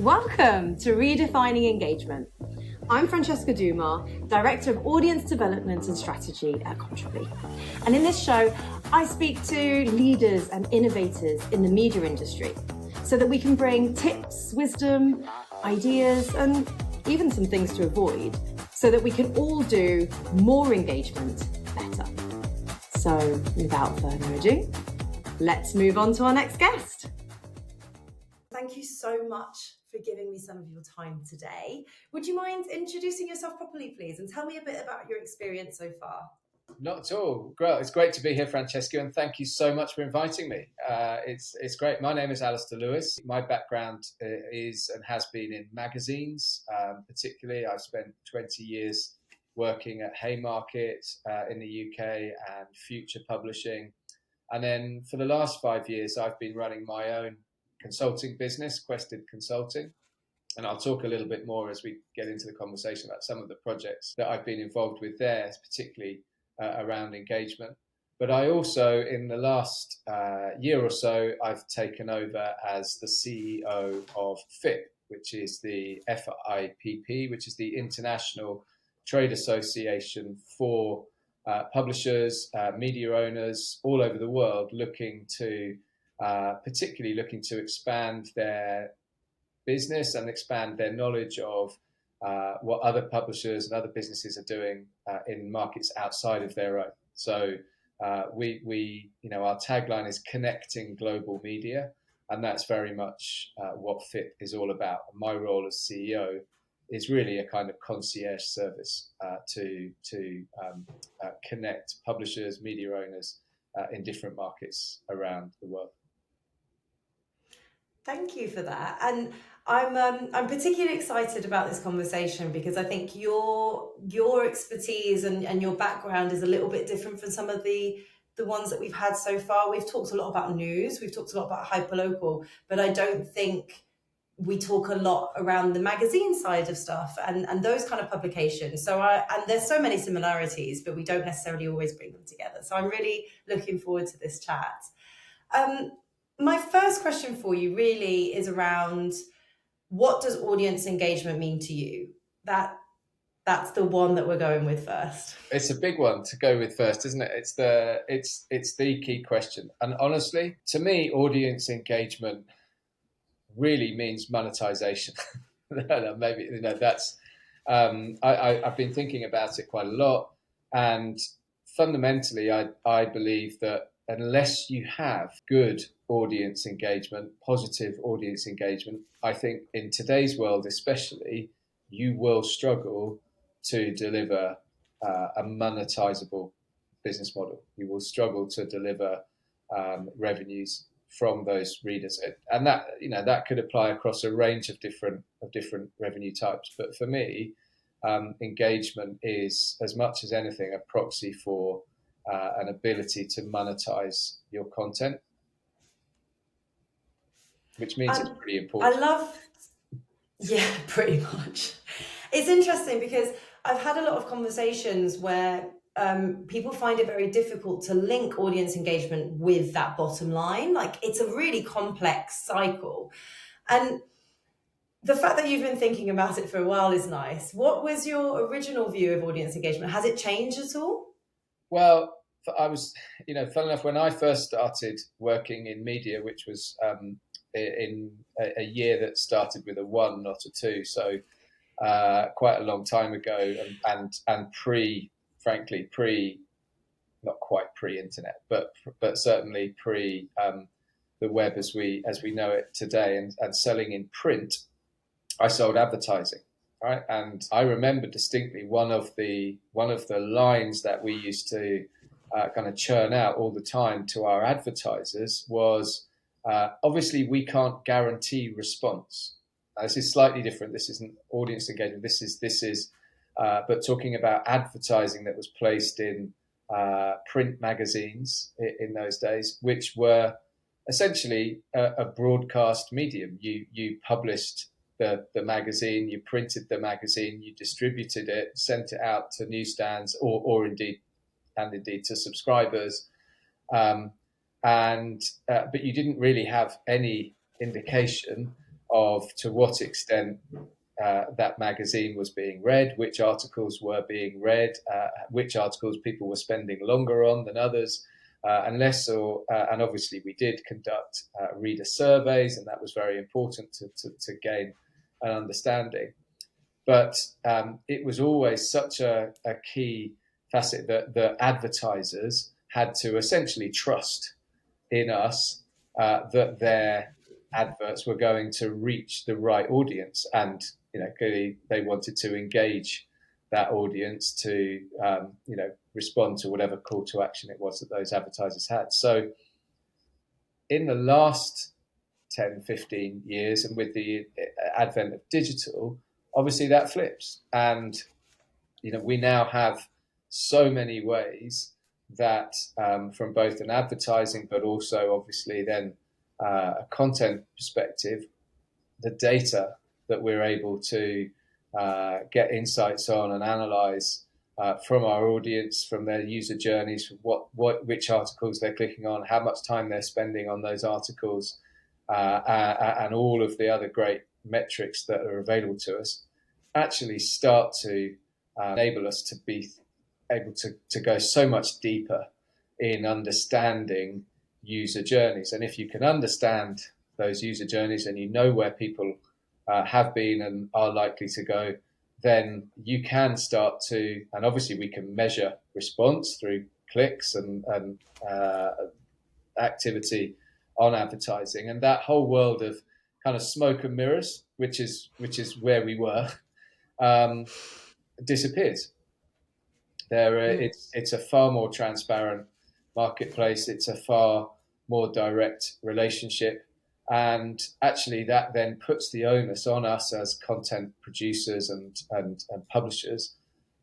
Welcome to Redefining Engagement. I'm Francesca Duma, Director of Audience Development and Strategy at Contribui. And in this show, I speak to leaders and innovators in the media industry so that we can bring tips, wisdom, ideas, and even some things to avoid so that we can all do more engagement better. So without further ado, let's move on to our next guest. Thank you so much for giving me some of your time today. Would you mind introducing yourself properly, please, and tell me a bit about your experience so far? Not at all. Well, it's great to be here, Francesca, and thank you so much for inviting me. It's great. My name is Alastair Lewis. My background is and has been in magazines. Particularly, I've spent 20 years working at Haymarket in the UK and Future Publishing. And then for the last 5 years, I've been running my own consulting business, Quested Consulting. And I'll talk a little bit more as we get into the conversation about some of the projects that I've been involved with there, particularly around engagement. But I also, in the last year or so, I've taken over as the CEO of FIPP, which is the FIPP, which is the International Trade Association for publishers, media owners all over the world particularly looking to expand their business and expand their knowledge of what other publishers and other businesses are doing in markets outside of their own. So our tagline is connecting global media, and that's very much what FIPP is all about. My role as CEO is really a kind of concierge service to connect publishers, media owners in different markets around the world. Thank you for that. And I'm particularly excited about this conversation because I think your expertise and your background is a little bit different from some of the ones that we've had so far. We've talked a lot about news, we've talked a lot about hyperlocal, but I don't think we talk a lot around the magazine side of stuff and those kind of publications. And there's so many similarities, but we don't necessarily always bring them together. So I'm really looking forward to this chat. My first question for you really is around, what does audience engagement mean to you? That's the one that we're going with first. It's a big one to go with first, isn't it? It's the key question. And honestly, to me, audience engagement really means monetization. Maybe that's. I've been thinking about it quite a lot, and fundamentally, I believe that unless you have good audience engagement, positive audience engagement, I think in today's world especially, you will struggle to deliver a monetizable business model. You will struggle to deliver revenues from those readers, and that could apply across a range of different revenue types. But for me, engagement is, as much as anything, a proxy for an ability to monetize your content, which means it's pretty important. Yeah, pretty much. It's interesting because I've had a lot of conversations where people find it very difficult to link audience engagement with that bottom line. Like, it's a really complex cycle. And the fact that you've been thinking about it for a while is nice. What was your original view of audience engagement? Has it changed at all? Well, I was, fun enough, when I first started working in media, which was in a year that started with a 1, not a 2, so quite a long time ago, and not quite pre-internet, but certainly pre the web as we know it today, and selling in print, I sold advertising. Right, and I remember distinctly one of the lines that we used to kind of churn out all the time to our advertisers was, obviously we can't guarantee response. Now, this is slightly different. This isn't audience engagement. This is, but talking about advertising that was placed in print magazines in those days, which were essentially a broadcast medium. You published the magazine, you printed the magazine, you distributed it, sent it out to newsstands or indeed to subscribers, but you didn't really have any indication of to what extent that magazine was being read, which articles were being read, which articles people were spending longer on than others, and obviously we did conduct reader surveys, and that was very important to gain an understanding. But it was always such a key facet that the advertisers had to essentially trust in us that their adverts were going to reach the right audience, and clearly they wanted to engage that audience to respond to whatever call to action it was that those advertisers had. So in the last 10, 15 years, and with the advent of digital, obviously that flips, and we now have so many ways that from both an advertising but also obviously then a content perspective, the data that we're able to get insights on and analyze from our audience, from their user journeys, which articles they're clicking on, how much time they're spending on those articles, and all of the other great metrics that are available to us, actually start to enable us to be able to go so much deeper in understanding user journeys. And if you can understand those user journeys and where people have been and are likely to go, then you can start to, and obviously we can measure response through clicks and activity on advertising, and that whole world of kind of smoke and mirrors, which is where we were, disappears. It's a far more transparent marketplace. It's a far more direct relationship, and actually that then puts the onus on us as content producers and publishers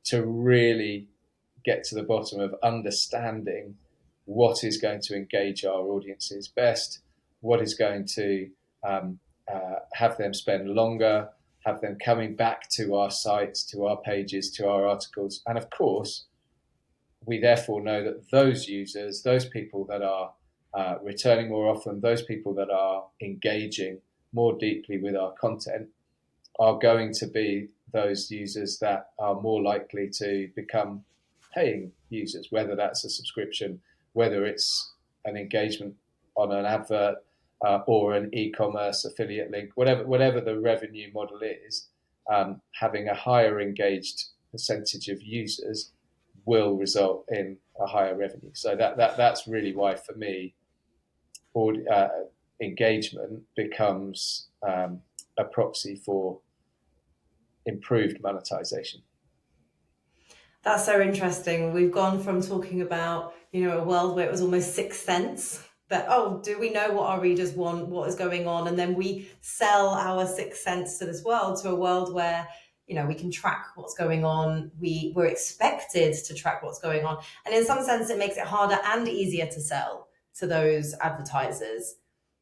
to really get to the bottom of understanding what is going to engage our audiences best, what is going to have them spend longer, have them coming back to our sites, to our pages, to our articles. And of course, we therefore know that those users, those people that are returning more often, those people that are engaging more deeply with our content, are going to be those users that are more likely to become paying users, whether that's a subscription, whether it's an engagement on an advert or an e-commerce affiliate link, whatever the revenue model is. Having a higher engaged percentage of users will result in a higher revenue. So that's really why, for me, engagement becomes a proxy for improved monetization. That's so interesting. We've gone from talking about, a world where it was almost sixth sense, that, do we know what our readers want, what is going on? And then we sell our sixth sense to this world, to a world where, we can track what's going on. We're expected to track what's going on. And in some sense, it makes it harder and easier to sell to those advertisers.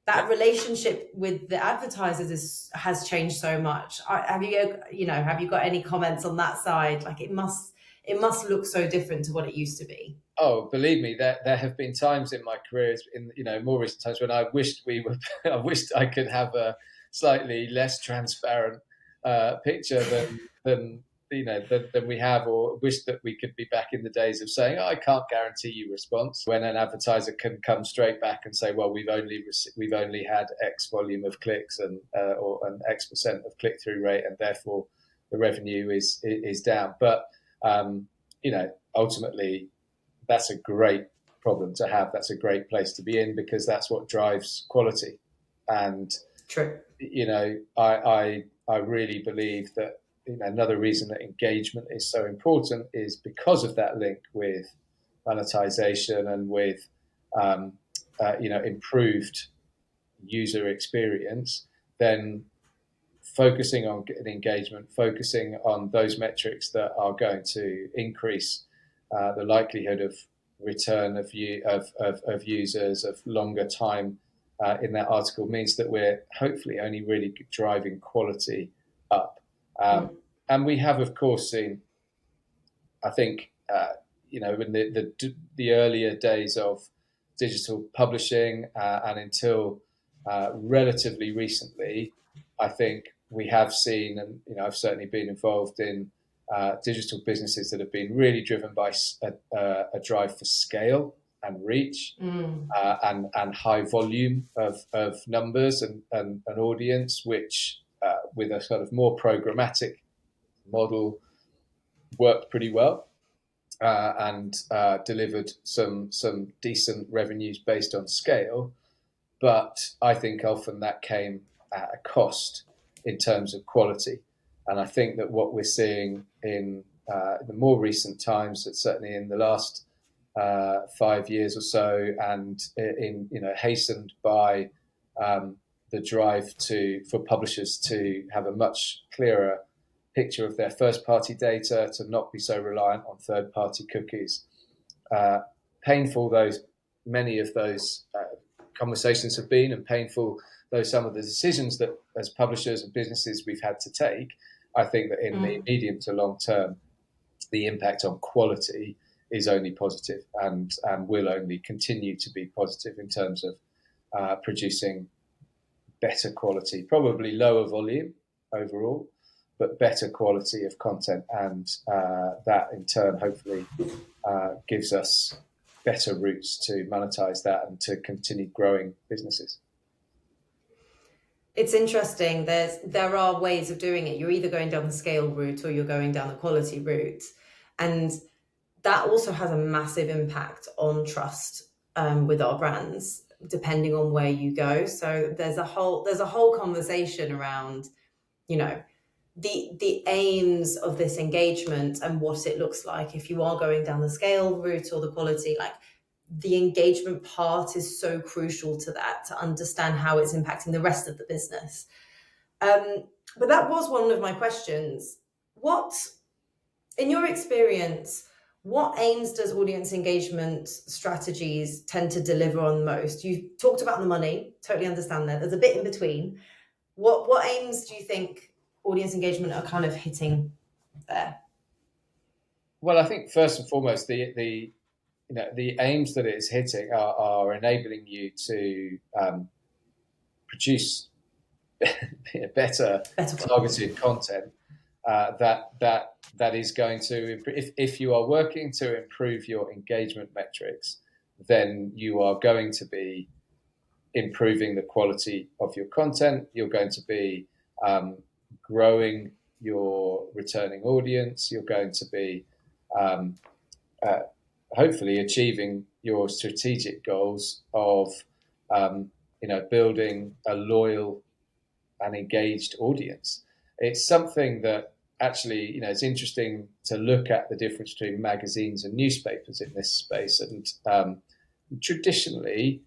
That relationship with the advertisers has changed so much. Have you got any comments on that side? Like, it must look so different to what it used to be. Oh, believe me, there have been times in my career, in more recent times, when I wished I wished I could have a slightly less transparent picture than we have, or wish that we could be back in the days of saying, I can't guarantee you response, when an advertiser can come straight back and say, well, we've only had X volume of clicks or an X percent of click through rate, and therefore the revenue is down. But ultimately, that's a great problem to have. That's a great place to be in, because that's what drives quality. And true, I really believe that another reason that engagement is so important is because of that link with monetization and with improved user experience. Then focusing on engagement, focusing on those metrics that are going to increase the likelihood of return of users, of longer time in that article, means that we're hopefully only really driving quality up. And we have, of course, seen, I think, in the earlier days of digital publishing and until relatively recently, I think we have seen, and I've certainly been involved in digital businesses that have been really driven by a drive for scale and reach, and high volume of numbers and audience, which with a sort of more programmatic model worked pretty well, and delivered some decent revenues based on scale. But I think often that came at a cost in terms of quality. And I think that what we're seeing in the more recent times, that certainly in the last 5 years or so, and hastened by the drive for publishers to have a much clearer picture of their first-party data, to not be so reliant on third-party cookies. Painful many of those conversations have been, and painful though some of the decisions that as publishers and businesses we've had to take, I think that in the medium to long term, the impact on quality is only positive, and will only continue to be positive in terms of producing better quality, probably lower volume overall, but better quality of content, and that in turn hopefully gives us better routes to monetize that and to continue growing businesses. It's interesting. There are ways of doing it. You're either going down the scale route or you're going down the quality route, and that also has a massive impact on trust with our brands, depending on where you go. So there's a whole conversation around, the aims of this engagement and what it looks like if you are going down the scale route or the quality. Like, the engagement part is so crucial to that, to understand how it's impacting the rest of the business. But that was one of my questions. In your experience, what aims does audience engagement strategies tend to deliver on most? You talked about the money, totally understand that. There's a bit in between. What aims do you think audience engagement are kind of hitting there? Well, I think first and foremost, the aims that it's hitting are enabling you to produce better targeted content that is going to improve. If you are working to improve your engagement metrics, then you are going to be improving the quality of your content. You're going to be growing your returning audience. You're going to be hopefully achieving your strategic goals of building a loyal and engaged audience. It's something that actually, it's interesting to look at the difference between magazines and newspapers in this space. And traditionally,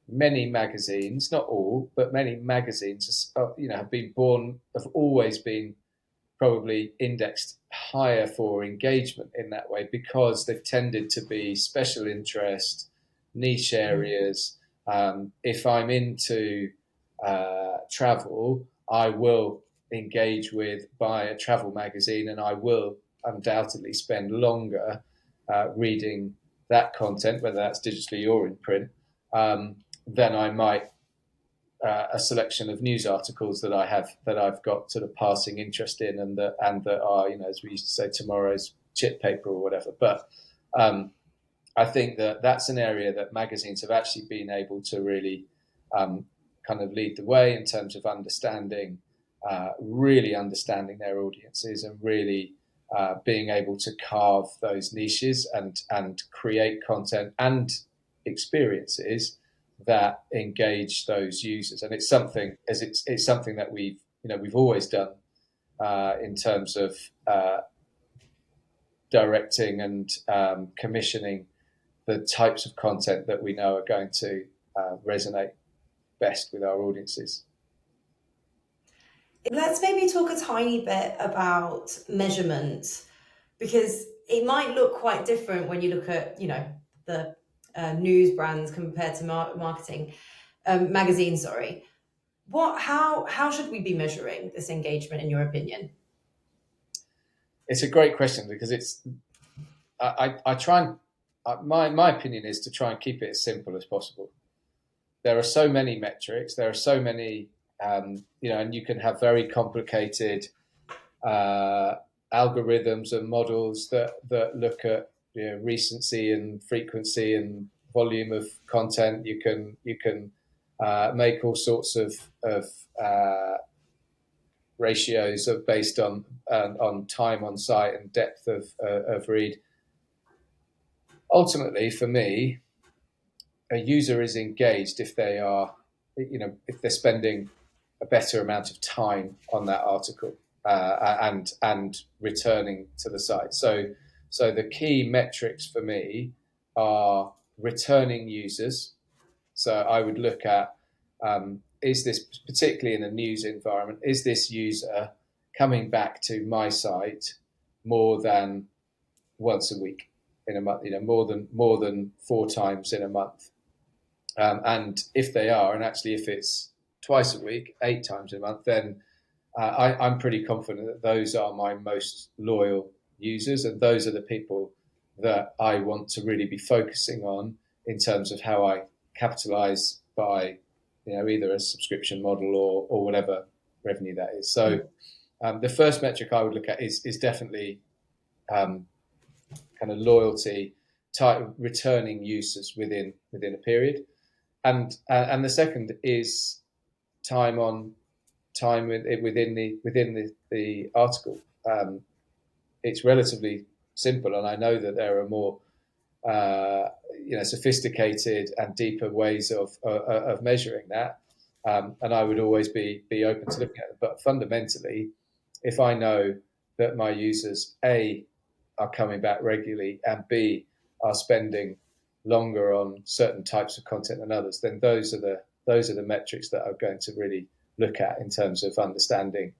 many magazines, not all, but many magazines, have always been probably indexed higher for engagement in that way, because they've tended to be special interest, niche areas. If I'm into travel, I will buy a travel magazine, and I will undoubtedly spend longer reading that content, whether that's digitally or in print, than I might a selection of news articles that I've got sort of passing interest in, and that are, as we used to say, tomorrow's chip paper or whatever. But I think that that's an area that magazines have actually been able to really kind of lead the way in terms of really understanding their audiences, and really being able to carve those niches and create content and experiences that engage those users. And it's something that we've always done in terms of directing and commissioning the types of content that we know are going to resonate best with our audiences. Let's maybe talk a tiny bit about measurement, because it might look quite different when you look at, the news brands compared to magazines. Sorry. How should we be measuring this engagement, in your opinion? It's a great question, because I try and my opinion is to try and keep it as simple as possible. There are so many metrics. There are so many and you can have very complicated algorithms and models that look at recency and frequency and volume of content. You can make all sorts of ratios based on time on site and depth of read. Ultimately, for me, a user is engaged if they are, if they're spending a better amount of time on that article and returning to the site. So the key metrics for me are returning users. So I would look at, is this, particularly in a news environment, is this user coming back to my site more than once a week in a month, more than 4 times in a month? And if they are, and actually if it's twice a week, 8 times a month, then I'm pretty confident that those are my most loyal users, and those are the people that I want to really be focusing on in terms of how I capitalize by, either a subscription model or whatever revenue that is. So the first metric I would look at is definitely kind of loyalty, returning users within a period. And the second is time within the article. It's relatively simple, and I know that there are more sophisticated and deeper ways of measuring that. And I would always be open to looking at it. But fundamentally, if I know that my users A are coming back regularly and B are spending longer on certain types of content than others, then those are the metrics that I'm going to really look at in terms of understanding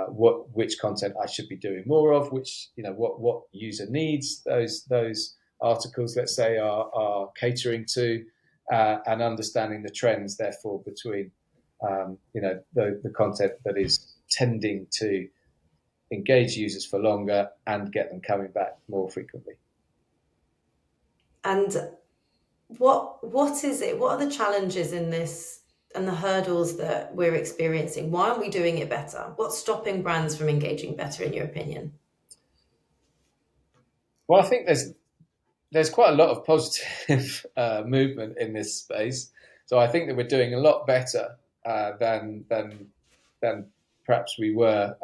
which content I should be doing more of, which what user needs those articles, let's say, are catering to, and understanding the trends, therefore, between the content that is tending to engage users for longer and get them coming back more frequently. And what is it? What are the challenges in this and the hurdles that we're experiencing? Why aren't we doing it better? What's stopping brands from engaging better, in your opinion? Well, I think there's quite a lot of positive movement in this space. So I think that we're doing a lot better than perhaps we were,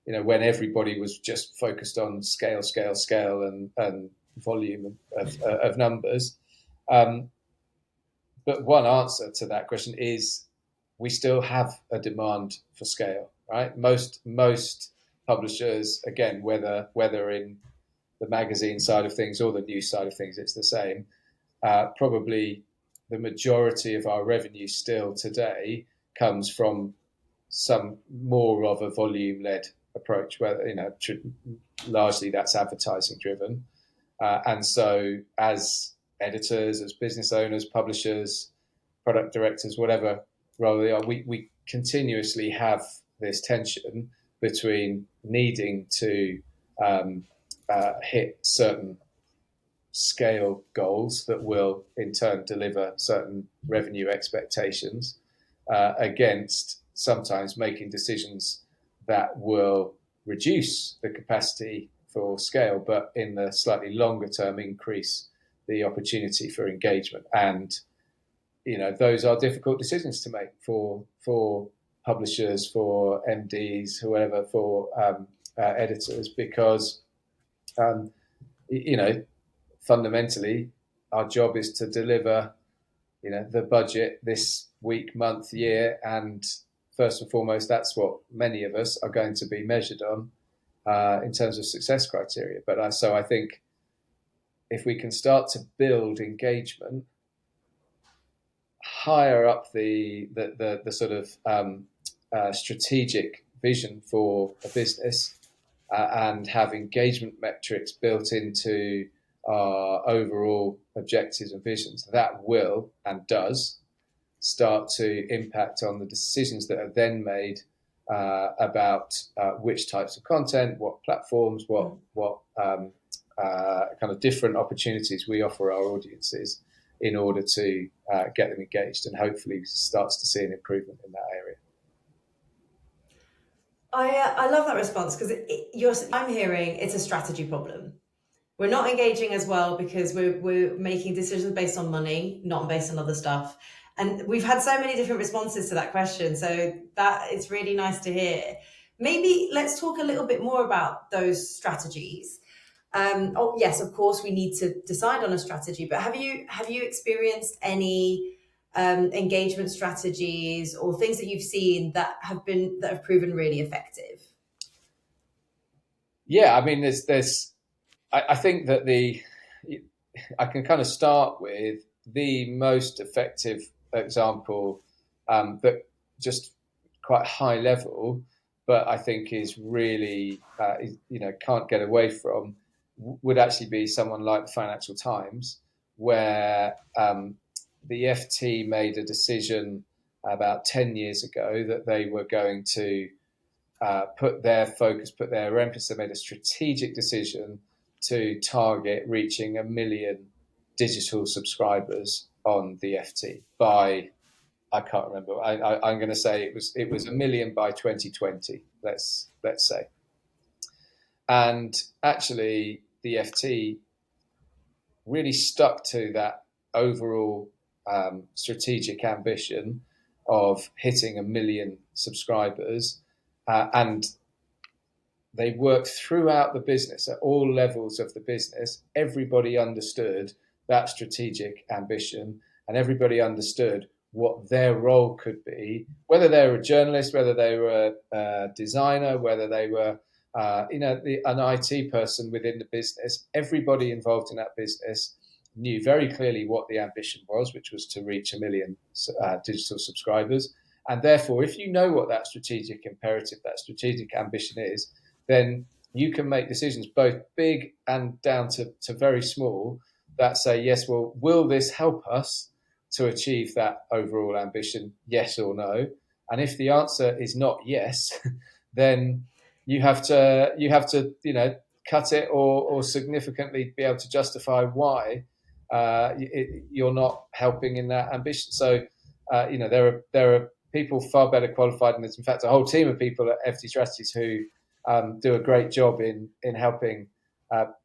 when everybody was just focused on scale, and volume of numbers. But one answer to that question is we still have a demand for scale, right? Most publishers, again, whether in the magazine side of things or the news side of things, it's the same. Probably the majority of our revenue still today comes from some more of a volume-led approach, where largely that's advertising driven. And so as editors, as business owners, publishers, product directors, whatever role they are, we continuously have this tension between needing to hit certain scale goals that will in turn deliver certain revenue expectations against sometimes making decisions that will reduce the capacity for scale, but in the slightly longer term increase the opportunity for engagement. And those are difficult decisions to make for publishers, for MDs, whoever, for editors, because fundamentally our job is to deliver the budget this week, month, year, and first and foremost that's what many of us are going to be measured on in terms of success criteria. But so I think if we can start to build engagement higher up the sort of strategic vision for a business and have engagement metrics built into our overall objectives and visions, that will and does start to impact on the decisions that are then made about which types of content, what platforms, what kind of different opportunities we offer our audiences. in order to get them engaged, and hopefully starts to see an improvement in that area. I love that response because I'm hearing it's a strategy problem. We're not engaging as well because we're making decisions based on money, not based on other stuff. And we've had so many different responses to that question. So that it's really nice to hear. Maybe let's talk a little bit more about those strategies. Oh yes, of course we need to decide on a strategy, but have you experienced any engagement strategies or things that you've seen that have proven really effective? Yeah, I mean, I think that I can kind of start with the most effective example that just quite high level, but I think is really, can't get away from, would actually be someone like the Financial Times, where the FT made a decision about 10 years ago that they were going to put their focus, put their emphasis, they made a strategic decision to target reaching 1 million digital subscribers on the FT by, I can't remember. I'm going to say it was 1 million by 2020. Let's say, and actually the FT really stuck to that overall strategic ambition of hitting 1 million subscribers, and they worked throughout the business at all levels of the business. Everybody understood that strategic ambition, and everybody understood what their role could be, whether they were a journalist, whether they were a designer, whether they were an IT person within the business. Everybody involved in that business knew very clearly what the ambition was, which was to reach 1 million digital subscribers. And therefore, if you know what that strategic imperative, that strategic ambition is, then you can make decisions both big and down to very small that say, yes, well, will this help us to achieve that overall ambition, yes or no? And if the answer is not yes, then you have to cut it or significantly be able to justify why you're not helping in that ambition. So there are people far better qualified, and there's in fact a whole team of people at FT Strategies who do a great job in helping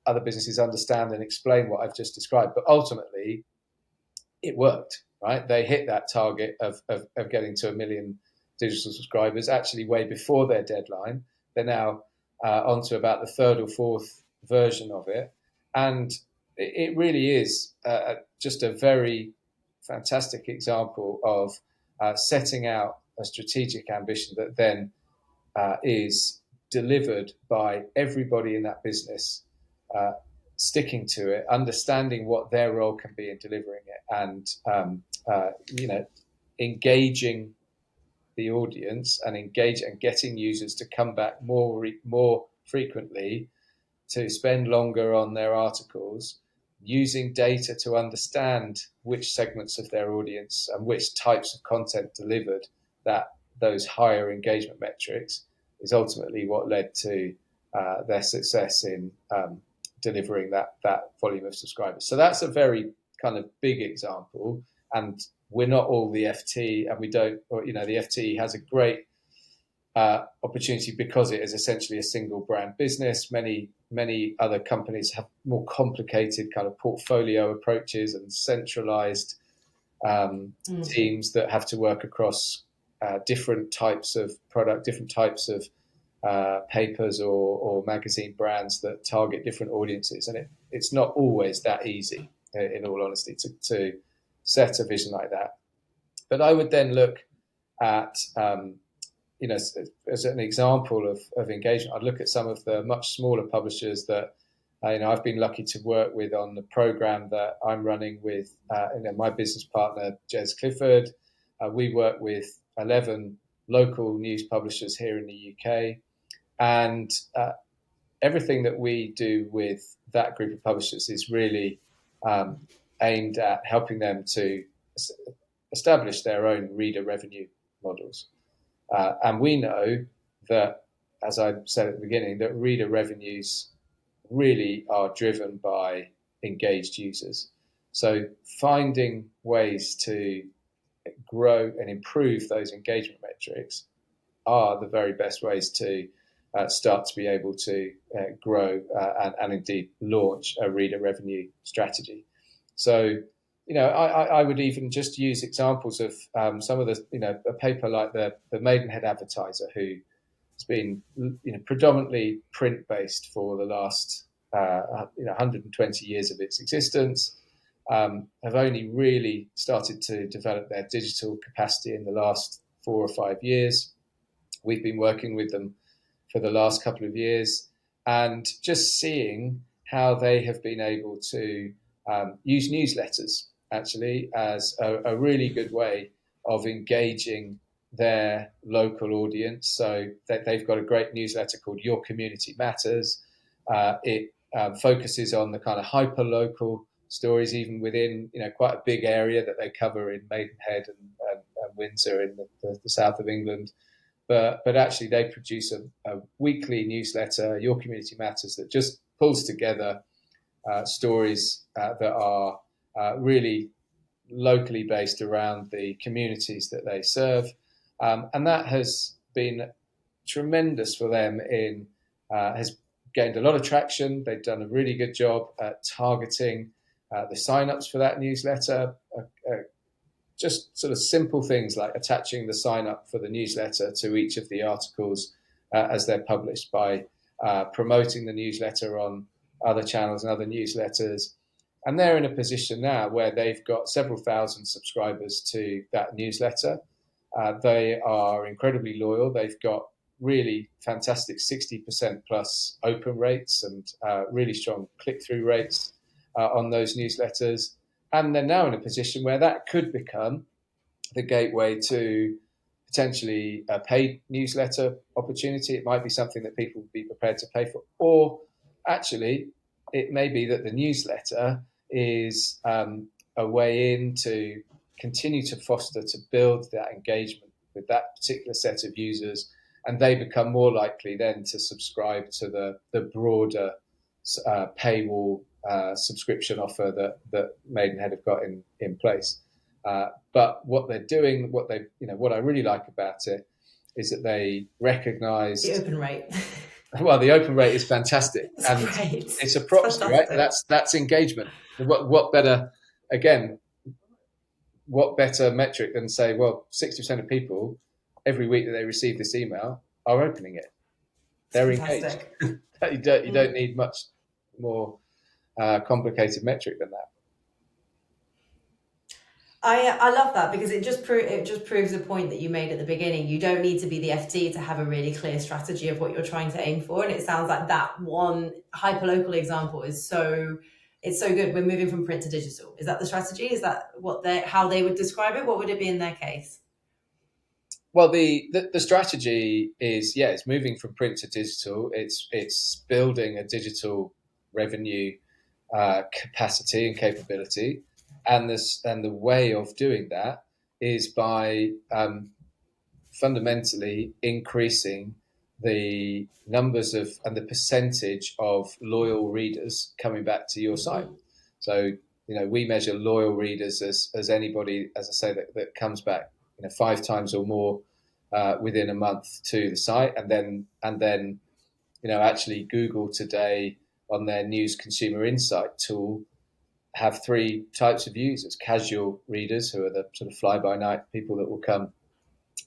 other businesses understand and explain what I've just described. But ultimately, it worked, right? They hit that target of getting to 1 million digital subscribers actually way before their deadline. They're now onto about the third or fourth version of it. And it really is just a very fantastic example of setting out a strategic ambition that then is delivered by everybody in that business sticking to it, understanding what their role can be in delivering it, and engaging the audience and getting users to come back more frequently, to spend longer on their articles, using data to understand which segments of their audience and which types of content delivered those higher engagement metrics, is ultimately what led to their success in delivering that volume of subscribers. So that's a very kind of big example, and we're not all the FT, and we don't, or, the FT has a great opportunity because it is essentially a single brand business. Many other companies have more complicated kind of portfolio approaches and centralized teams that have to work across different types of product, different types of papers or magazine brands that target different audiences. And it's not always that easy, in all honesty, to set a vision like that. But I would then look at, as an example of engagement, I'd look at some of the much smaller publishers that I've been lucky to work with on the program that I'm running with my business partner, Jez Clifford. We work with 11 local news publishers here in the UK. And everything that we do with that group of publishers is really aimed at helping them to establish their own reader revenue models. And we know that, as I said at the beginning, that reader revenues really are driven by engaged users. So finding ways to grow and improve those engagement metrics are the very best ways to start to be able to grow and indeed launch a reader revenue strategy. So, I would even just use examples of some of the, a paper like the Maidenhead Advertiser, who has been, predominantly print based for the last 120 years of its existence. Have only really started to develop their digital capacity in the last 4 or 5 years. We've been working with them for the last couple of years, and just seeing how they have been able to use newsletters actually as a really good way of engaging their local audience. So that they've got a great newsletter called Your Community Matters. It focuses on the kind of hyper local stories, even within quite a big area that they cover in Maidenhead and Windsor in the south of England. But actually they produce a weekly newsletter, Your Community Matters, that just pulls together stories that are really locally based around the communities that they serve. And that has been tremendous for them has gained a lot of traction. They've done a really good job at targeting the sign-ups for that newsletter. Just sort of simple things like attaching the sign up for the newsletter to each of the articles as they're published, by promoting the newsletter on other channels and other newsletters. And they're in a position now where they've got several thousand subscribers to that newsletter. They are incredibly loyal. They've got really fantastic 60% plus open rates and really strong click-through rates on those newsletters. And they're now in a position where that could become the gateway to potentially a paid newsletter opportunity. It might be something that people would be prepared to pay for. Or actually, it may be that the newsletter is a way in to continue to foster, to build that engagement with that particular set of users. And they become more likely then to subscribe to the broader paywall subscription offer that Maidenhead have got in place. But what they're doing, what I really like about it, is that they recognise the open rate. Well, the open rate is fantastic, and great. It's a proxy, right? That's engagement. What better, again? What better metric than say, well, 60% of people every week that they receive this email are opening it. They're engaged. You don't need much more complicated metric than that. I love that, because it just proves the point that you made at the beginning. You don't need to be the FT to have a really clear strategy of what you're trying to aim for. And it sounds like that one hyperlocal example is so good. We're moving from print to digital. Is that the strategy? Is that how they would describe it? What would it be in their case? Well, the strategy is, it's moving from print to digital. It's building a digital revenue capacity and capability. And the way of doing that is by fundamentally increasing the numbers of and the percentage of loyal readers coming back to your site. So we measure loyal readers as anybody, as I say, that comes back 5 times or more within a month to the site, and then actually Google today on their news consumer insight tool have 3 types of users: casual readers, who are the sort of fly-by-night people that will come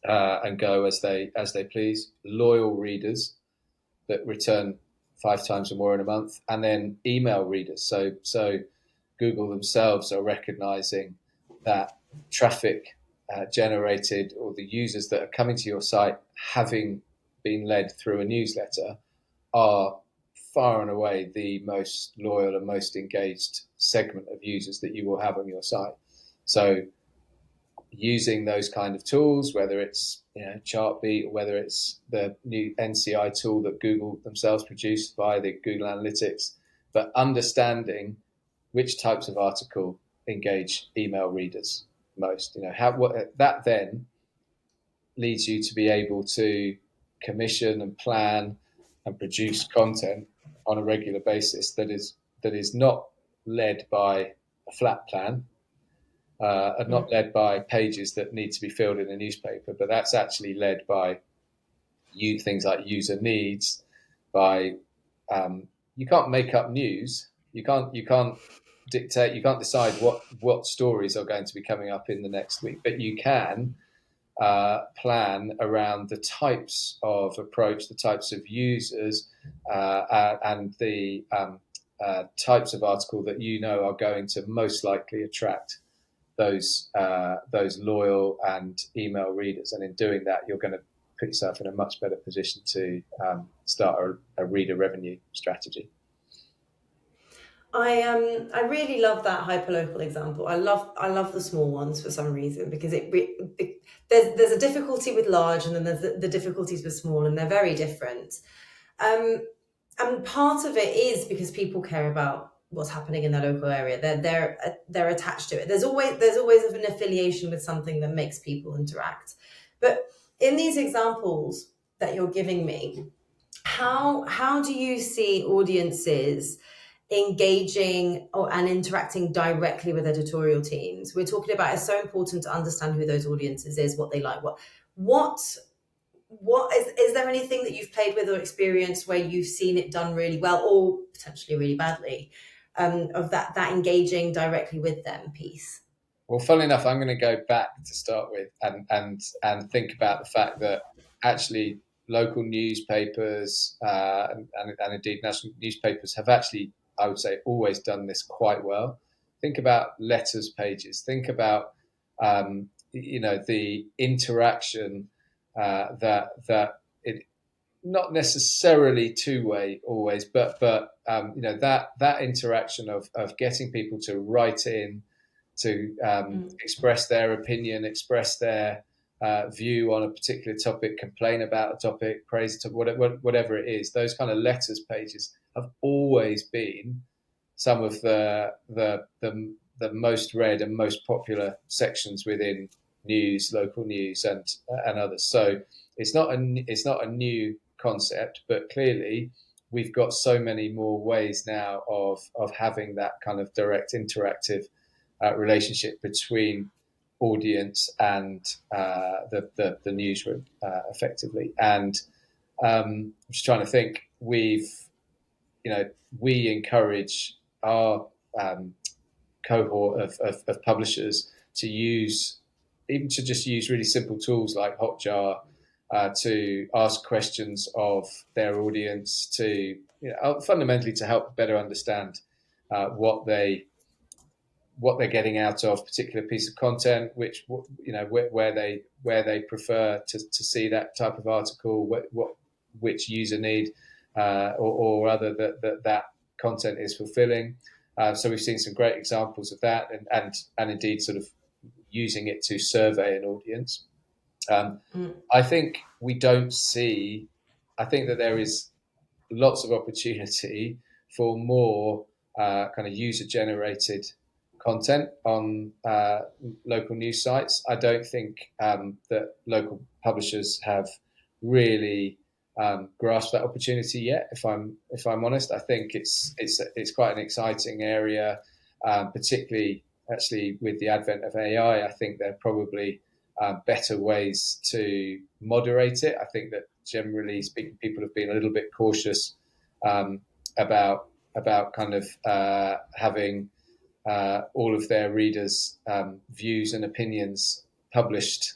and go as they please; loyal readers that return 5 times or more in a month; and then email readers. So Google themselves are recognizing that traffic generated, or the users that are coming to your site having been led through a newsletter, are far and away the most loyal and most engaged segment of users that you will have on your site. So using those kind of tools, whether it's Chartbeat, or whether it's the new NCI tool that Google themselves produced by the Google Analytics, but understanding which types of article engage email readers most. That then leads you to be able to commission and plan and produce content on a regular basis that is not led by a flat plan, and not led by pages that need to be filled in a newspaper, but that's actually led by things like user needs. By you can't make up news. You can't dictate. You can't decide what stories are going to be coming up in the next week, but you can plan around the types of approach, the types of users, and the types of article that you know are going to most likely attract those loyal and email readers. And in doing that, you're going to put yourself in a much better position to start a reader revenue strategy. I really love that hyperlocal example. I love the small ones for some reason, because there's a difficulty with large, and then there's the difficulties with small, and they're very different. And part of it is because people care about what's happening in their local area. They're attached to it. There's always an affiliation with something that makes people interact. But in these examples that you're giving me, how do you see audiences engaging and interacting directly with editorial teams? We're talking about, it's so important to understand who those audiences is, what they like, what is there anything that you've played with or experienced where you've seen it done really well, or potentially really badly, of that engaging directly with them piece? Well, funnily enough, I'm going to go back to start with and think about the fact that actually local newspapers and indeed national newspapers have actually, I would say, always done this quite well. Think about letters pages. Think about the interaction that it, not necessarily two-way always, but that interaction of getting people to write in, to express their opinion, express their view on a particular topic, complain about a topic, praise a topic, whatever it is. Those kind of letters pages have always been some of the most read and most popular sections within news, local news, and others. So it's not a new concept, but clearly we've got so many more ways now of having that kind of direct interactive relationship between audience and the newsroom, effectively. And I'm just trying to think. We encourage our cohort of publishers to use really simple tools like Hotjar to ask questions of their audience, to fundamentally to help better understand what they're getting out of a particular piece of content, where they prefer to see that type of article, which user need or other that content is fulfilling. So we've seen some great examples of that, and indeed sort of using it to survey an audience. I think that there is lots of opportunity for more kind of user-generated content on local news sites. I don't think that local publishers have really grasped that opportunity yet. If I'm honest, I think it's quite an exciting area, particularly actually with the advent of AI. I think there are probably better ways to moderate it. I think that generally speaking, people have been a little bit cautious about kind of having all of their readers' views and opinions published,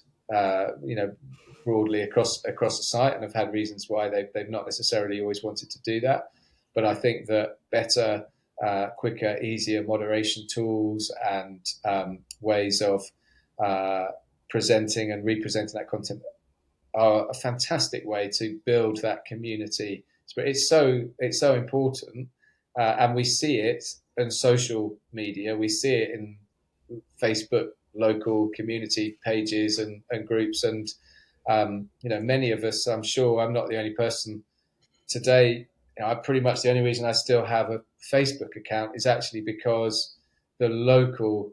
broadly across the site, and have had reasons why they've not necessarily always wanted to do that. But I think that better, quicker, easier moderation tools and ways of presenting and representing that content are a fantastic way to build that community. It's so important, and we see it in social media. We see it in Facebook local community pages and groups, and many of us, I'm sure I'm not the only person today. Pretty much the only reason I still have a Facebook account is actually because the local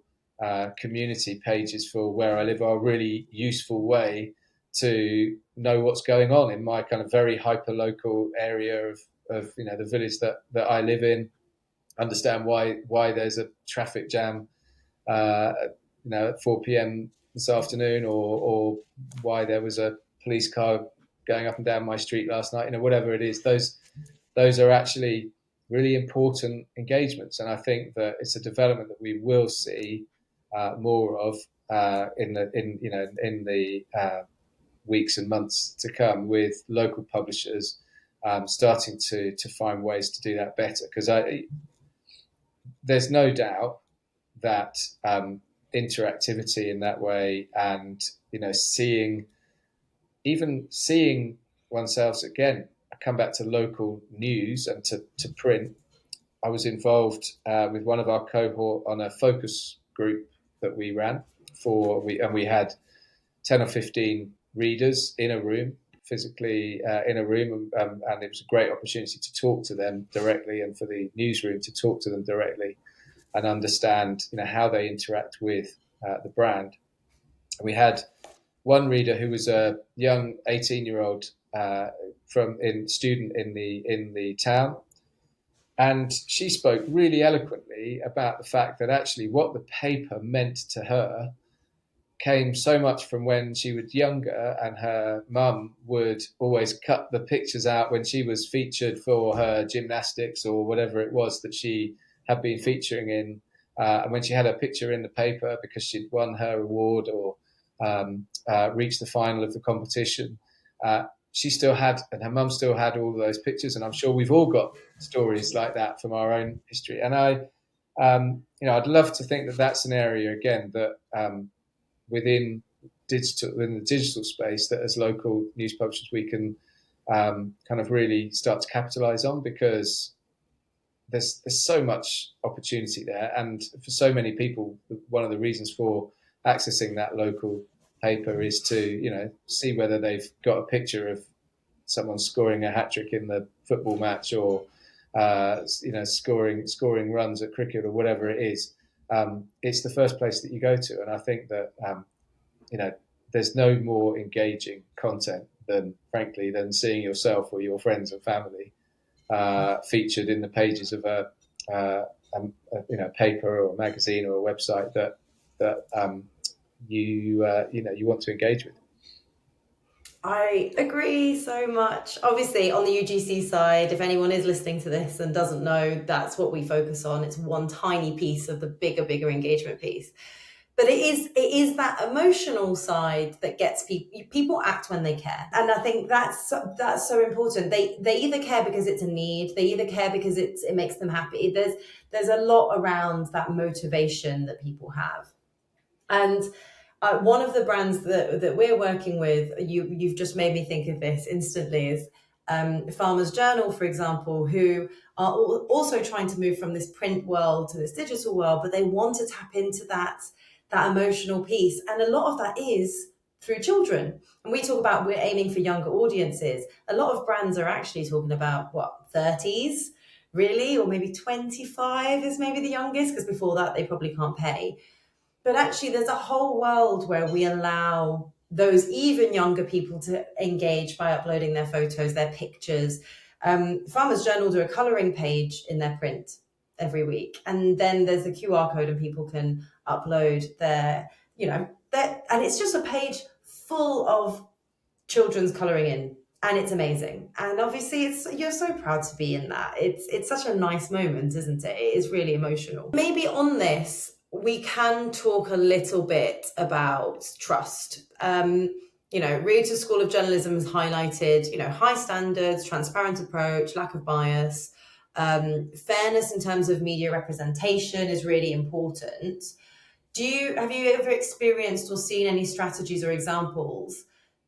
community pages for where I live are a really useful way to know what's going on in my kind of very hyper local area of the village that I live in. understand why there's a traffic jam, at 4 p.m. this afternoon, or why there was a police car going up and down my street last night. Whatever it is, those are actually really important engagements, and I think that it's a development that we will see more of in the weeks and months to come, with local publishers starting to find ways to do that better. Because there's no doubt that interactivity in that way, and seeing oneself again. I come back to local news and to print. I was involved with one of our cohort on a focus group that we ran we had 10 or 15 readers in a room, physically in a room, and it was a great opportunity to talk to them directly, and for the newsroom to talk to them directly and understand how they interact with the brand. We had one reader who was a young 18-year-old student in the town, and she spoke really eloquently about the fact that actually what the paper meant to her came so much from when she was younger, and her mum would always cut the pictures out when she was featured for her gymnastics or whatever it was that she had been featuring in. And when she had her picture in the paper because she'd won her award or reached the final of the competition, she still had, and her mum still had, all of those pictures. And I'm sure we've all got stories like that from our own history. And I'd love to think that that's an area again that within the digital space, that as local news publishers we can kind of really start to capitalize on, because there's so much opportunity there, and for so many people, one of the reasons for accessing that local paper is to see whether they've got a picture of someone scoring a hat-trick in the football match, or scoring runs at cricket, or whatever it is. It's the first place that you go to, and I think that there's no more engaging content than seeing yourself or your friends and family featured in the pages of a paper or a magazine or a website that you want to engage with. I agree so much. Obviously, on the UGC side, if anyone is listening to this and doesn't know, that's what we focus on. It's one tiny piece of the bigger engagement piece. But it is that emotional side that gets people act when they care. And I think that's so important. They either care because it's a need, they either care because it makes them happy. There's a lot around that motivation that people have. And one of the brands that we're working with, you've just made me think of this instantly, is Farmers Journal, for example, who are also trying to move from this print world to this digital world, but they want to tap into that emotional piece. And a lot of that is through children. And we talk about we're aiming for younger audiences. A lot of brands are actually talking about 30s, really, or maybe 25 is maybe the youngest, because before that they probably can't pay. But actually, there's a whole world where we allow those even younger people to engage by uploading their photos, their pictures. Farmers Journal do a colouring page in their print every week. And then there's a QR code and people can upload their, and it's just a page full of children's colouring in. And it's amazing. And obviously you're so proud to be in that. It's such a nice moment, isn't it? It is really emotional. Maybe on this, we can talk a little bit about trust. Reuters School of Journalism has highlighted, high standards, transparent approach, lack of bias, fairness in terms of media representation is really important. Have you ever experienced or seen any strategies or examples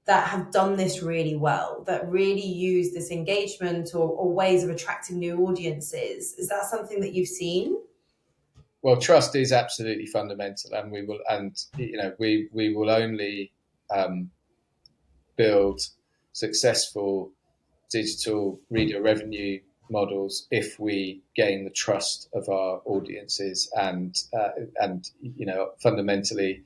that have done this really well, that really use this engagement or ways of attracting new audiences? Is that something that you've seen? Well, trust is absolutely fundamental, and we will only build successful digital reader revenue models if we gain the trust of our audiences, and fundamentally,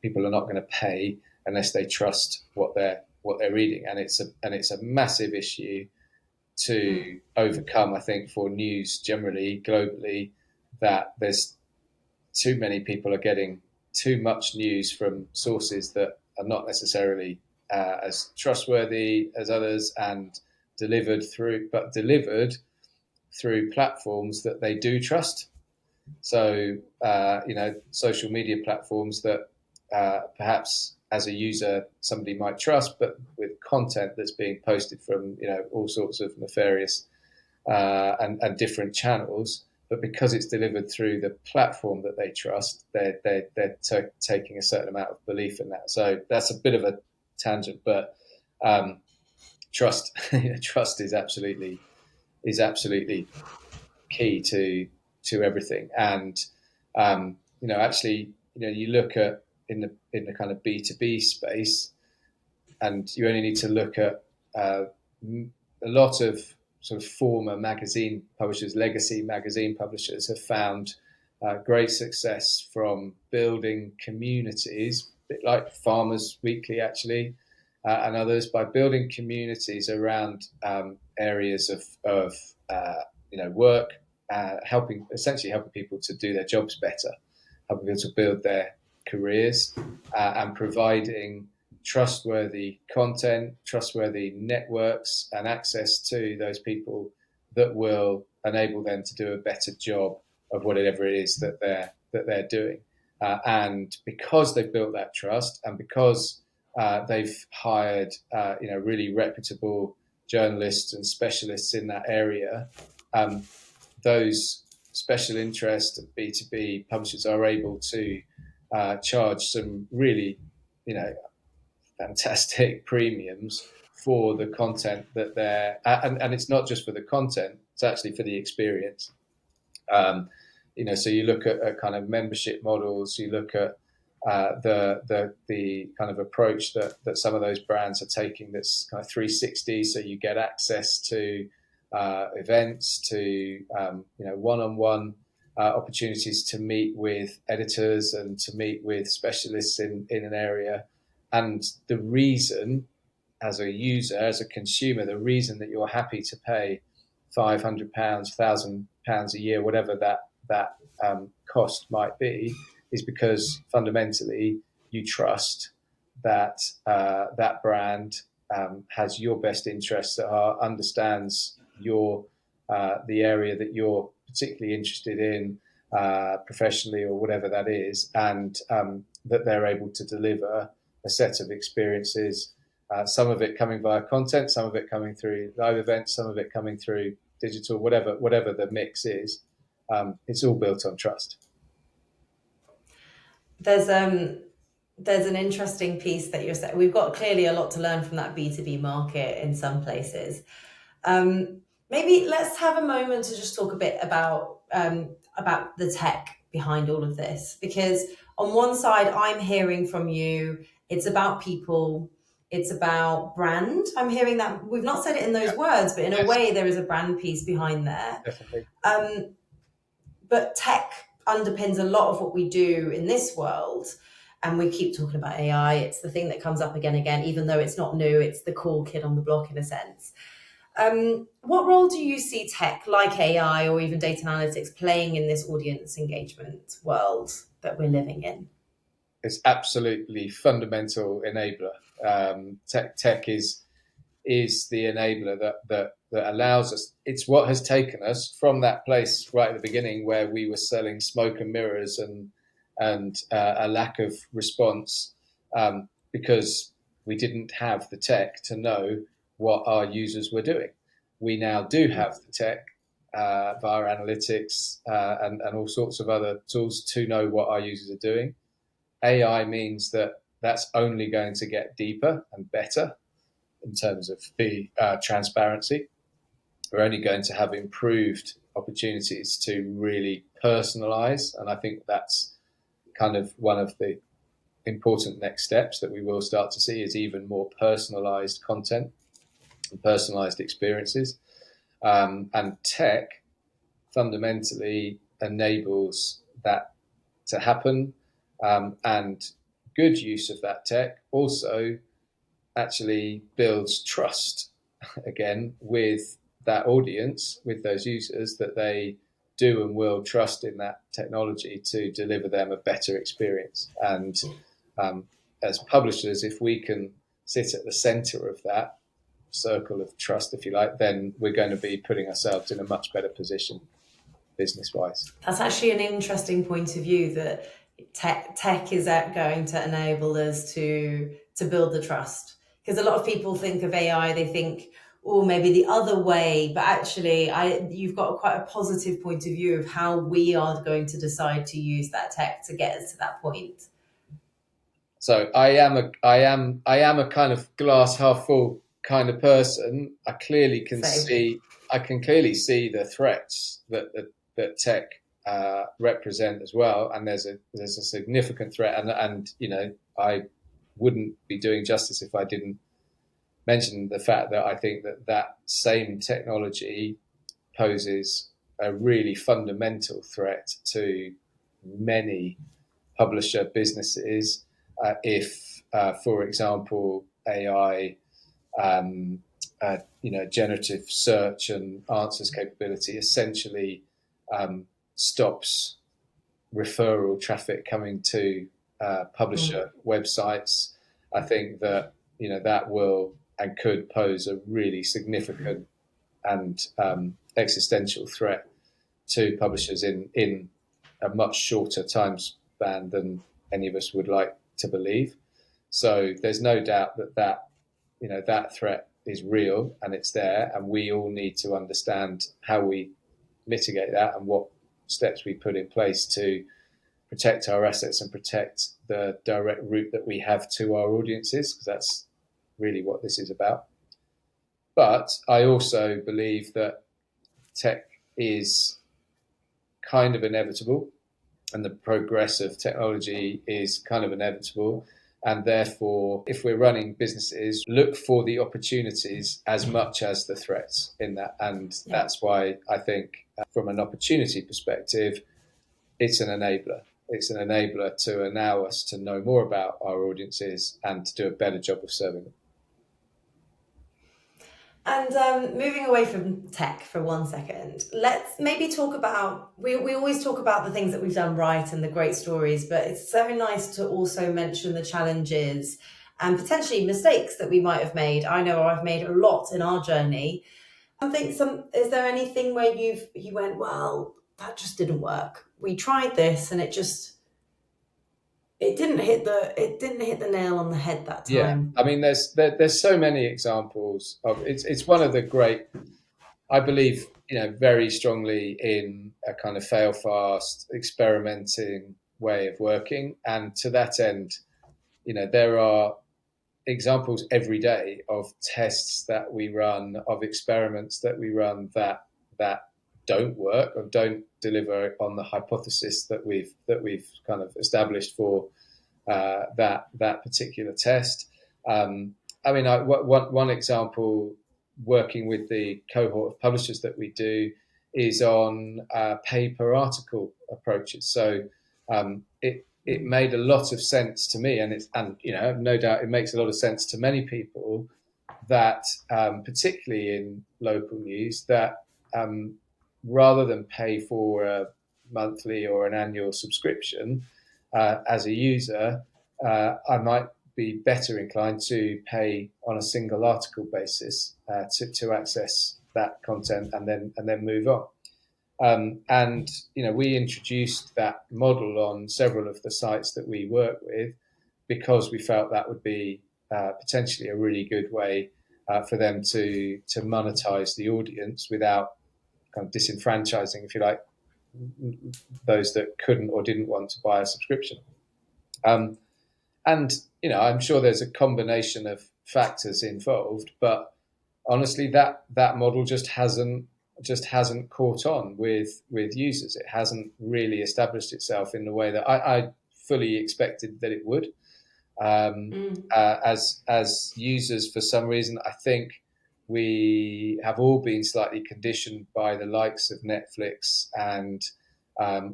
people are not going to pay unless they trust what they're reading, and it's a massive issue to overcome, I think, for news generally, globally, that there's too many people are getting too much news from sources that are not necessarily as trustworthy as others, and delivered through platforms that they do trust. So, social media platforms that perhaps as a user somebody might trust, but with content that's being posted from all sorts of nefarious and different channels. But because it's delivered through the platform that they trust, they're taking a certain amount of belief in that. So that's a bit of a tangent, but trust trust is absolutely key to everything. And actually, you look at in the kind of B2B space, and you only need to look at a lot of sort of former magazine publishers, legacy magazine publishers, have found great success from building communities, a bit like Farmers Weekly actually, and others, by building communities around areas of work, essentially helping people to do their jobs better, helping people to build their careers, and providing trustworthy content, trustworthy networks, and access to those people that will enable them to do a better job of whatever it is that they're doing. And because they've built that trust, and because they've hired really reputable journalists and specialists in that area, those special interest B2B publishers are able to charge some really fantastic premiums for the content that they're and it's not just for the content, it's actually for the experience. So you look at kind of membership models, you look at the kind of approach that some of those brands are taking, that's kind of 360. So you get access to events, to one-on-one opportunities to meet with editors and to meet with specialists in an area. And the reason, as a user, as a consumer, the reason that you're happy to pay £500, £1,000 a year, whatever that cost might be, is because fundamentally you trust that that brand has your best interests at heart, understands the area that you're particularly interested in professionally or whatever that is, and that they're able to deliver a set of experiences, some of it coming via content, some of it coming through live events, some of it coming through digital, whatever the mix is. It's all built on trust. There's an interesting piece that you're saying. We've got clearly a lot to learn from that B2B market in some places. Maybe let's have a moment to just talk a bit about the tech behind all of this, because on one side, I'm hearing from you, it's about people, it's about brand. I'm hearing that. We've not said it in those words, but in a way, there is a brand piece behind there. Definitely. But tech underpins a lot of what we do in this world. And we keep talking about AI. It's the thing that comes up again, even though it's not new. It's the cool kid on the block in a sense. What role do you see tech, like AI or even data analytics, playing in this audience engagement world that we're living in? It's absolutely fundamental enabler. Tech is the enabler that allows us. It's what has taken us from that place right at the beginning where we were selling smoke and mirrors and a lack of response, because we didn't have the tech to know what our users were doing. We now do have the tech via analytics and all sorts of other tools to know what our users are doing. AI means that that's only going to get deeper and better in terms of the transparency. We're only going to have improved opportunities to really personalize. And I think that's kind of one of the important next steps that we will start to see, is even more personalized content and personalized experiences. And tech fundamentally enables that to happen. And good use of that tech also actually builds trust again with that audience, with those users, that they do and will trust in that technology to deliver them a better experience. And as publishers, if we can sit at the center of that circle of trust, if you like, then we're going to be putting ourselves in a much better position business-wise. That's actually an interesting point of view, that tech is going to enable us to build the trust. Because a lot of people think of AI, they think, or maybe the other way, but actually you've got quite a positive point of view of how we are going to decide to use that tech to get us to that point. So I am a kind of glass half full kind of person. I can clearly see the threats that tech represent as well, and there's a significant threat, and I wouldn't be doing justice if I didn't mention the fact that I think that same technology poses a really fundamental threat to many publisher businesses if, for example, AI, generative search and answers capability essentially stops referral traffic coming to publisher websites. I think that that will and could pose a really significant and existential threat to publishers in a much shorter time span than any of us would like to believe. So there's no doubt that threat is real and it's there, and we all need to understand how we mitigate that and what steps we put in place to protect our assets and protect the direct route that we have to our audiences, because that's really what this is about. But I also believe that tech is kind of inevitable, and the progress of technology is kind of inevitable. And therefore, if we're running businesses, look for the opportunities as much as the threats in that. And that's why I think from an opportunity perspective, it's an enabler. It's an enabler to allow us to know more about our audiences and to do a better job of serving them. And moving away from tech for 1 second, let's maybe talk about, we always talk about the things that we've done right and the great stories, but it's so nice to also mention the challenges and potentially mistakes that we might have made. I know I've made a lot in our journey. Is there anything where you went, well, that just didn't work. We tried this and it didn't hit the nail on the head that time. Yeah, I mean, there's so many examples of it's one of the great. I believe very strongly in a kind of fail fast, experimenting way of working, and to that end, there are examples every day of tests that we run, of experiments that we run that don't work or don't deliver on the hypothesis that we've kind of established for that particular test. One example, working with the cohort of publishers that we do, is on pay per article approaches. So it made a lot of sense to me, and no doubt it makes a lot of sense to many people that, particularly in local news, that rather than pay for a monthly or an annual subscription, as a user, I might be better inclined to pay on a single article basis to access that content and then move on. We introduced that model on several of the sites that we work with because we felt that would be potentially a really good way for them to monetize the audience without kind of disenfranchising, if you like, those that couldn't or didn't want to buy a subscription. I'm sure there's a combination of factors involved, but honestly, that model just hasn't caught on with users. It hasn't really established itself in the way that I fully expected that it would. As users, for some reason, I think we have all been slightly conditioned by the likes of Netflix and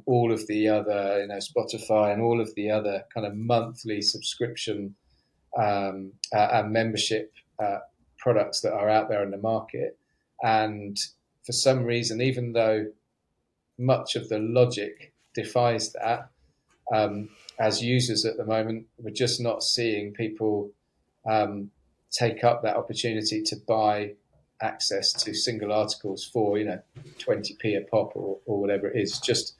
all of the other, Spotify and all of the other kind of monthly subscription and membership products that are out there in the market. And for some reason, even though much of the logic defies that, as users at the moment, we're just not seeing people take up that opportunity to buy access to single articles for 20p a pop or whatever it is. Just,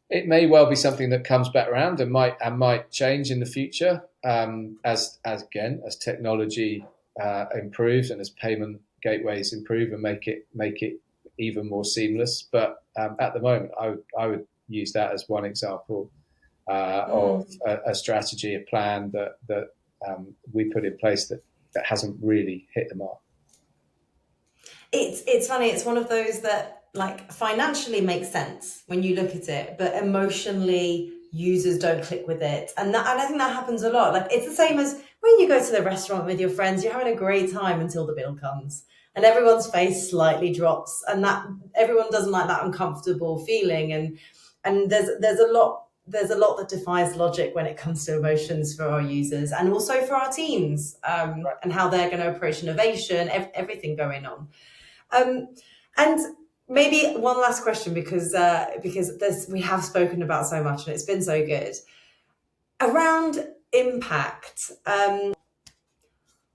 it may well be something that comes back around and might change in the future, as technology improves and as payment gateways improve and make it even more seamless. But at the moment, I would use that as one example of a strategy, a plan that we put in place that hasn't really hit the mark. It's funny. It's one of those that, like, financially makes sense when you look at it, but emotionally users don't click with it, and I think that happens a lot. Like, it's the same as when you go to the restaurant with your friends. You're having a great time until the bill comes, and everyone's face slightly drops, and that everyone doesn't like that uncomfortable feeling. And there's a lot that defies logic when it comes to emotions for our users and also for our teams, and how they're going to approach innovation, everything going on. And maybe one last question, because we have spoken about so much and it's been so good around impact.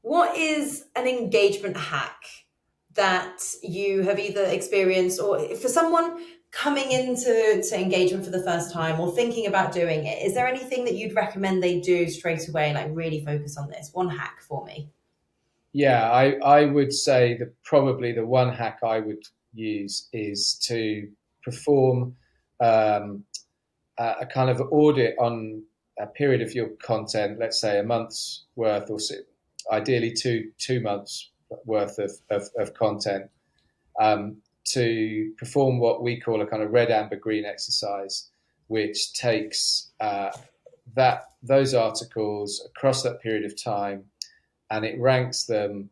What is an engagement hack that you have either experienced, or for someone coming into engagement for the first time or thinking about doing it, is there anything that you'd recommend they do straight away, like really focus on this? One hack for me. Yeah, I would say that probably the one hack I would use is to perform a kind of audit on a period of your content, let's say a month's worth, or ideally two months worth of content, to perform what we call a kind of red, amber, green exercise, which takes those articles across that period of time, and it ranks them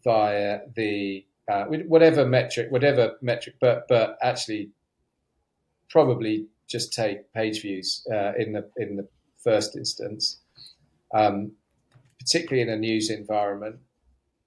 via the whatever metric, but actually probably just take page views in the first instance, particularly in a news environment,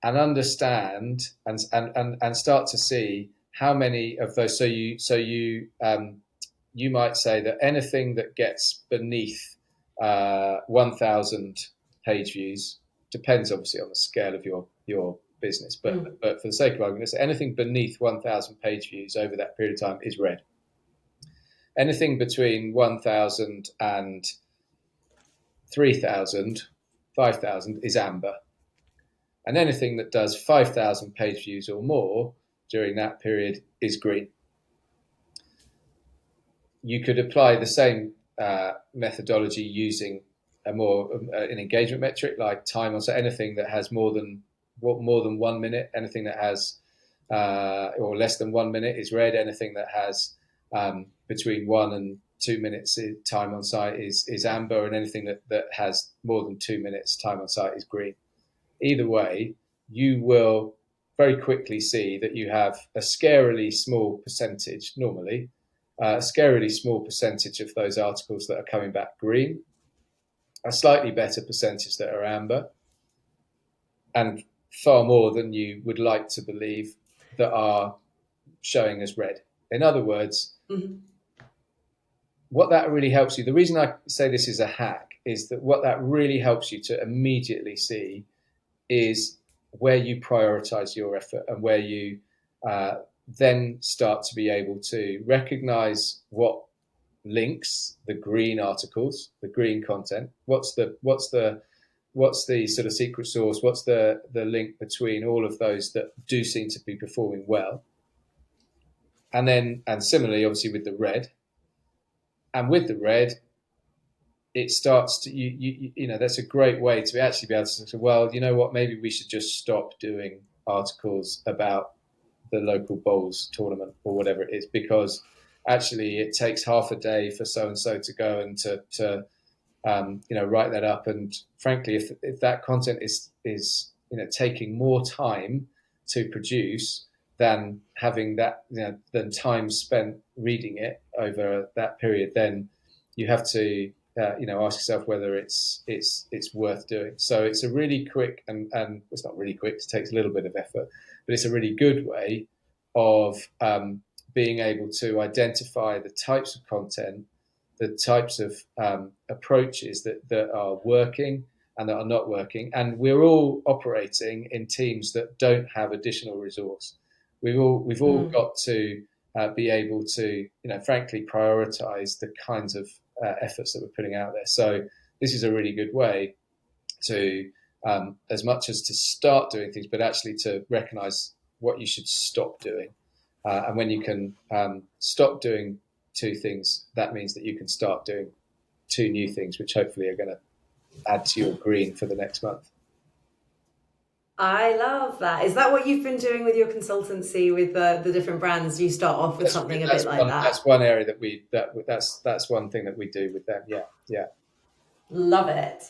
and understand and start to see how many of those. So you might say that anything that gets beneath 1,000 page views, depends obviously on the scale of your business, but for the sake of argument, anything beneath 1,000 page views over that period of time is red. Anything between 1,000 and 3,000, 5,000 is amber. And anything that does 5,000 page views or more during that period is green. You could apply the same methodology using an engagement metric like time on. So anything that has more than 1 minute, anything that has or less than 1 minute is red. Anything that has between 1 and 2 minutes time on site is amber, and anything that has more than 2 minutes time on site is green. Either way, you will very quickly see that you have a scarily small percentage, normally, a scarily small percentage of those articles that are coming back green, a slightly better percentage that are amber, and far more than you would like to believe that are showing as red. In other words, what that really helps you, the reason I say this is a hack, is that what that really helps you to immediately see is where you prioritize your effort, and where you then start to be able to recognize what links the green articles, the green content. What's the sort of secret sauce? What's the link between all of those that do seem to be performing well? And similarly, obviously, with the red. And with the red, it starts to, you know, that's a great way to actually be able to say, well, you know what, maybe we should just stop doing articles about the local bowls tournament or whatever it is, because actually it takes half a day for so-and-so to go and to write that up. And frankly, if that content is taking more time to produce than having that, than time spent reading it over that period, then you have to ask yourself whether it's worth doing. So it's a really quick and it's not really quick. It takes a little bit of effort, but it's a really good way of being able to identify the types of content, the types of approaches that are working and that are not working. And we're all operating in teams that don't have additional resource. We've all got to be able to, frankly, prioritize the kinds of efforts that we're putting out there. So this is a really good way to, as much as to start doing things, but actually to recognize what you should stop doing. And when you can stop doing two things, that means that you can start doing two new things, which hopefully are going to add to your green for the next month. I love that. Is that what you've been doing with your consultancy with the different brands? You start off with something a bit like that. That's one area that's one thing that we do with them. Yeah. Love it.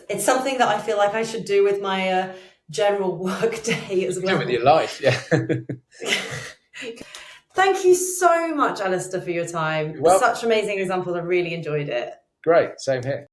It's something that I feel like I should do with my general work day as well. Do with your life, yeah. Thank you so much, Alastair, for your time. Such amazing examples. I really enjoyed it. Great. Same here.